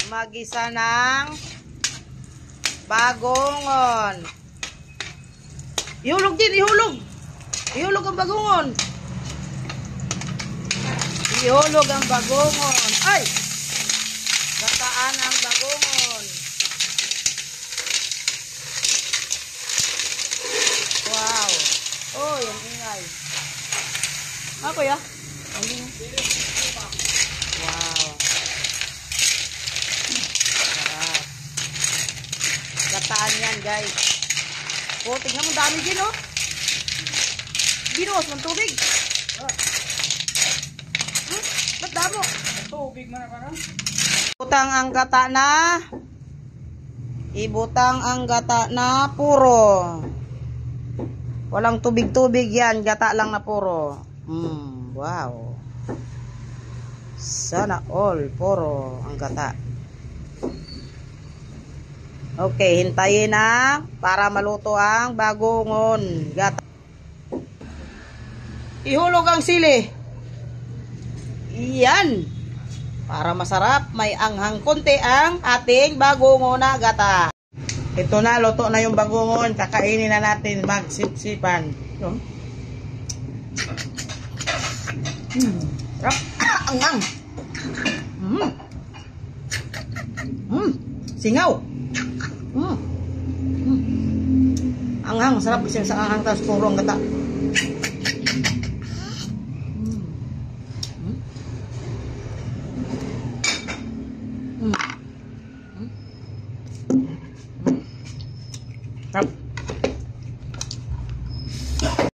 Magisa ng bagongon. Ihulog din, ihulog. Ihulog ang bagongon. Ihulog ang bagongon. Ay! Gataan ang bagongon. Wow. Oh, yung ingay. Ako ya? Wow. Sarap. Gataan yan, guys. Oh, tingnan mo, dami din, oh. Binuos ng tubig. Ba't damo? Tubig man na parang. Ibutang ang gata na. Ibutang ang gata na puro. Walang tubig-tubig yan. Gata lang na puro. Wow. Sana all. Puro ang gata. Okay, hintayin na para maluto ang bagongon. Gata. Ihulog ang sili. Iyan. Para masarap, may anghang konti ang ating bagongon na gata. Ito na, luto na yung bagongon. Kakainin na natin, magsipsipan. Sarap. Anghang. Singaw. Anghang, sarap isang sa anghang, tapos puro ang gata.